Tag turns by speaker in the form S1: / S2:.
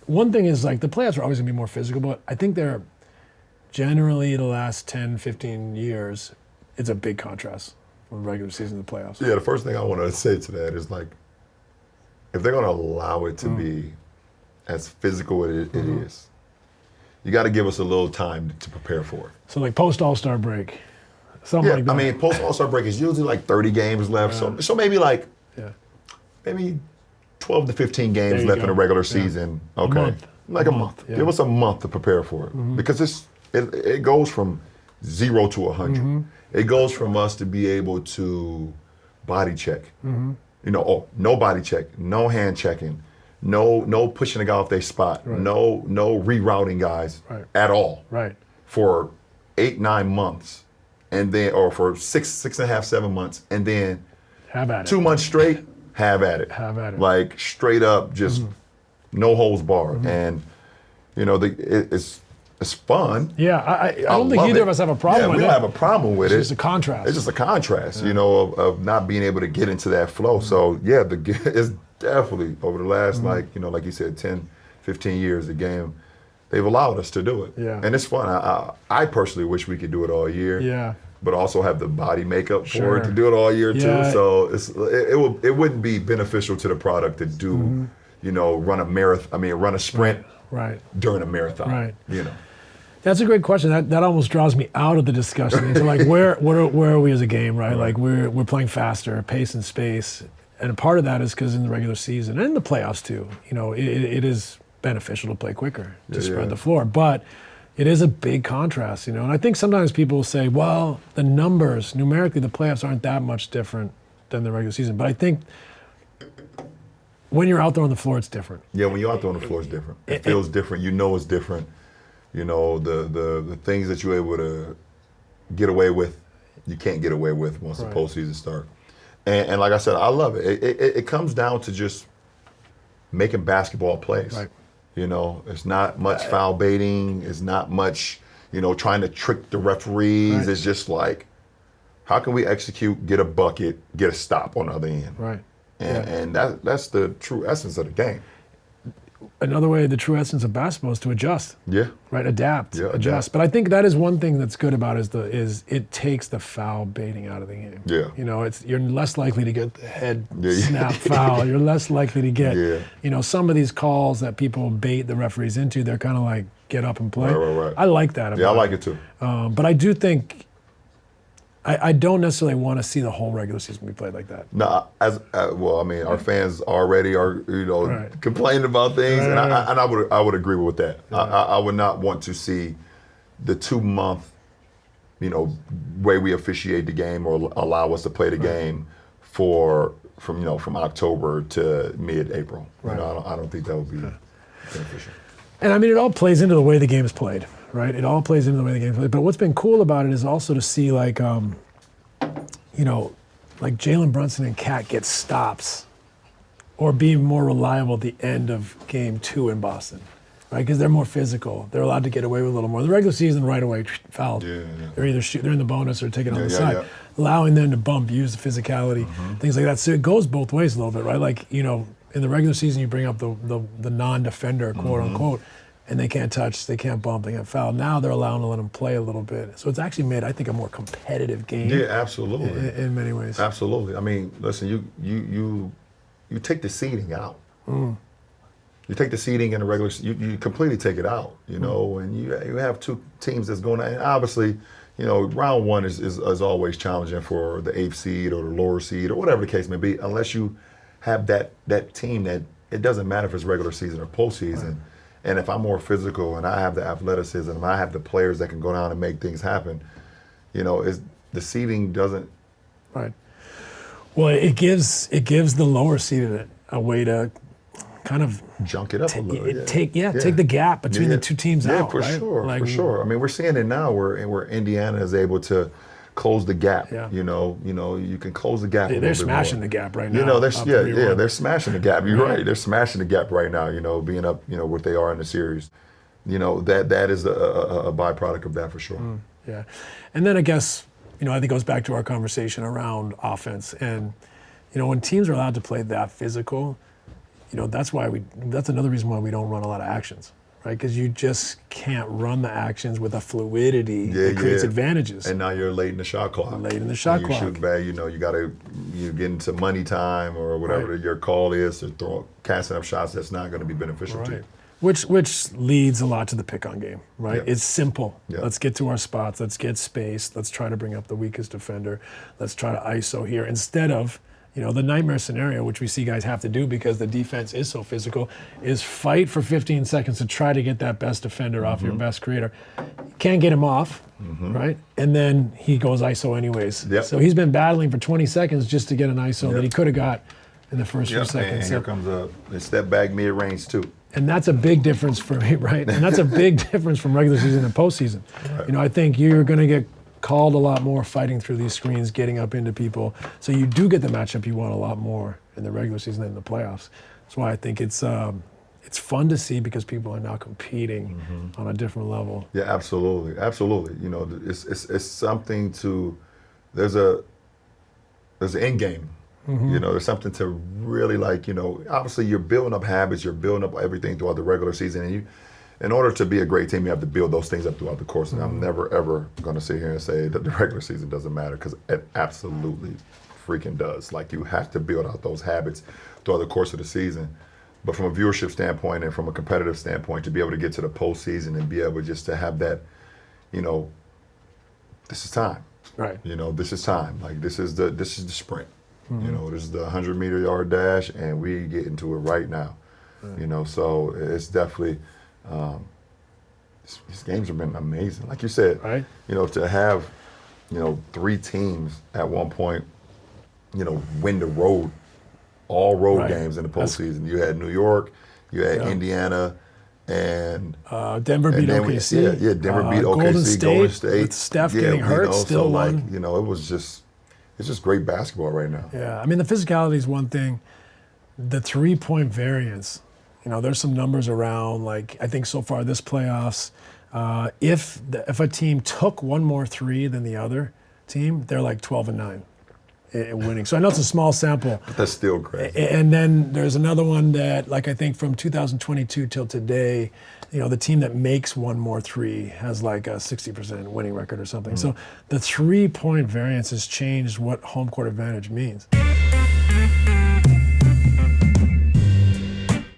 S1: one thing is like the playoffs are always gonna be more physical, but I think they're generally the last 10, 15 years, it's a big contrast from the regular season to the playoffs.
S2: Yeah, the first thing I want to say to that is like, if they're going to allow it to be as physical as it is, you got to give us a little time to prepare for it.
S1: So like post All-Star break, something like that.
S2: I mean, post All-Star break is usually like 30 games left, so maybe like maybe 12 to 15 games left in the regular season. Okay, like a month.
S1: Yeah.
S2: Give us a month to prepare for it because it goes from 0 to 100. It goes from us to be able to body check. You know, no body check, no hand checking, no pushing a guy off their spot, no rerouting guys at all.
S1: Right.
S2: For 8-9 months, and then or for 6.5, 7 months, and then
S1: Have at it.
S2: 2 months straight, have at it.
S1: Have at it.
S2: Like straight up, just no holds barred. And you know, it's fun.
S1: Yeah, I don't think either of us have a problem with it.
S2: We don't have a problem with it.
S1: It's just a contrast.
S2: It's just a contrast, you know, of not being able to get into that flow. So yeah, it's definitely over the last like you said, 10, 15 years, the game, they've allowed us to do it.
S1: Yeah.
S2: And it's fun. I personally wish we could do it all year.
S1: Yeah.
S2: But also have the body makeup for it to do it all year too. So it wouldn't be beneficial to the product to do, you know, run a sprint during a marathon.
S1: Right.
S2: You know.
S1: That's a great question. That almost draws me out of the discussion into like where are we as a game, right? Like we're playing faster, pace and space, and a part of that is because in the regular season and in the playoffs too, you know, it is beneficial to play quicker to spread the floor, but it is a big contrast, you know. And I think sometimes people say, well, the numbers numerically, the playoffs aren't that much different than the regular season, but I think when you're out there on the floor, it's different.
S2: Yeah, when you're out there on the floor, it's different. It feels different. You know, it's different. You know, the things that you're able to get away with, you can't get away with once the postseason starts. And like I said, I love it. It comes down to just making basketball plays. Right. You know, it's not much foul baiting. It's not much, you know, trying to trick the referees. Right. It's just like, how can we execute, get a bucket, get a stop on the other end?
S1: Right.
S2: And that's the true essence of the game.
S1: Another way, the true essence of basketball is to adjust.
S2: Yeah.
S1: Right, adapt, adjust.
S2: Adapt.
S1: But I think that is one thing that's good about it is it takes the foul baiting out of the game.
S2: Yeah.
S1: You know, you're less likely to get the head snap foul. You're less likely to get, you know, some of these calls that people bait the referees into, they're kind of like, get up and play.
S2: Right.
S1: I like that about it.
S2: Yeah, I like it too.
S1: But I do think, I don't necessarily want to see the whole regular season be played like that.
S2: No, well, I mean, our fans already are, you know, complaining about things, and I would agree with that. Yeah. I would not want to see the 2-month, you know, way we officiate the game or allow us to play the game from October to mid-April. Right. You know, I don't think that would be beneficial.
S1: And I mean, it all plays into the way the game is played. Right, it all plays into the way the game plays. But what's been cool about it is also to see like, you know, like Jalen Brunson and Cat get stops, or be more reliable at the end of Game 2 in Boston, right? Because they're more physical. They're allowed to get away with a little more. The regular season, right away, fouled.
S2: Yeah.
S1: They're either they're in the bonus or taking it on the side, allowing them to bump, use the physicality, things like that. So it goes both ways a little bit, right? Like, you know, in the regular season, you bring up the non-defender, quote unquote. And they can't touch, they can't bump, they can't foul. Now they're allowing to let them play a little bit. So it's actually made, I think, a more competitive game.
S2: Yeah, absolutely.
S1: In many ways.
S2: Absolutely. I mean, listen, you take the seeding out. You take the seeding in the regular, you completely take it out, you know, and you have two teams that's going, and obviously, you know, round one is always challenging for the 8th seed or the lower seed or whatever the case may be, unless you have that team that it doesn't matter if it's regular season or postseason. Right. And if I'm more physical and I have the athleticism and I have the players that can go down and make things happen, you know, the seeding doesn't.
S1: Right. Well, it gives the lower seeded a way to kind of
S2: junk it up a little.
S1: Take the gap between the two teams out.
S2: For
S1: right?
S2: sure,
S1: like,
S2: for sure. I mean, we're seeing it now where Indiana is able to close the gap. Yeah. You know, you can close the gap.
S1: They're smashing the gap right now.
S2: You know, they're smashing the gap. You're right. They're smashing the gap right now. You know, being up, you know, what they are in the series. You know, that is a byproduct of that for sure.
S1: Yeah, and then I guess, you know, I think it goes back to our conversation around offense, and you know, when teams are allowed to play that physical, that's another reason why we don't run a lot of actions, right? Because you just can't run the actions with a fluidity that creates advantages.
S2: And now you're late in the shot clock.
S1: Late in the shot clock.
S2: You shoot bad, you get into money time or whatever your call is to casting up shots that's not going to be beneficial to you.
S1: Which leads a lot to the pick-on game, right? It's simple. Let's get to our spots. Let's get space. Let's try to bring up the weakest defender. Let's try to ISO here instead of, the nightmare scenario, which we see guys have to do because the defense is so physical, is fight for 15 seconds to try to get that best defender off your best creator. Can't get him off, right? And then he goes ISO anyways. So he's been battling for 20 seconds just to get an ISO that he could have got in the first few seconds.
S2: And here comes a step back mid-range too.
S1: And that's a big difference for me, right? And that's a big difference from regular season and postseason. I think you're going to get called a lot more fighting through these screens, getting up into people. So you do get the matchup you want a lot more in the regular season than in the playoffs. That's why I think it's fun to see because people are now competing on a different level.
S2: Yeah, absolutely. It's something to. There's an end game. There's something to really obviously you're building up habits, you're building up everything throughout the regular season. And in order to be a great team, you have to build those things up throughout the course. And I'm never, ever going to sit here and say that the regular season doesn't matter because it absolutely freaking does. You have to build out those habits throughout the course of the season. But from a viewership standpoint and from a competitive standpoint, to be able to get to the postseason and be able just to have that, this is time.
S1: Right.
S2: This is time. This is the sprint. This is the 100-meter yard dash, and we get into it right now. So it's definitely these games have been amazing. Like you said,
S1: right?
S2: To have 3 teams at one point, win the road, all road games in the postseason. You had New York, you had Indiana, and
S1: Denver beat OKC.
S2: Denver beat OKC. Golden State
S1: with Steph getting hurt, still won.
S2: It's just great basketball right now.
S1: Yeah, I mean, the physicality is one thing. The 3-point variance, there's some numbers around, I think so far this playoffs, if a team took one more 3 than the other team, they're 12-9 in winning. So I know it's a small sample.
S2: But that's still crazy.
S1: And then there's another one that, I think from 2022 till today, the team that makes one more 3 has a 60% winning record or something. So the 3-point variance has changed what home court advantage means.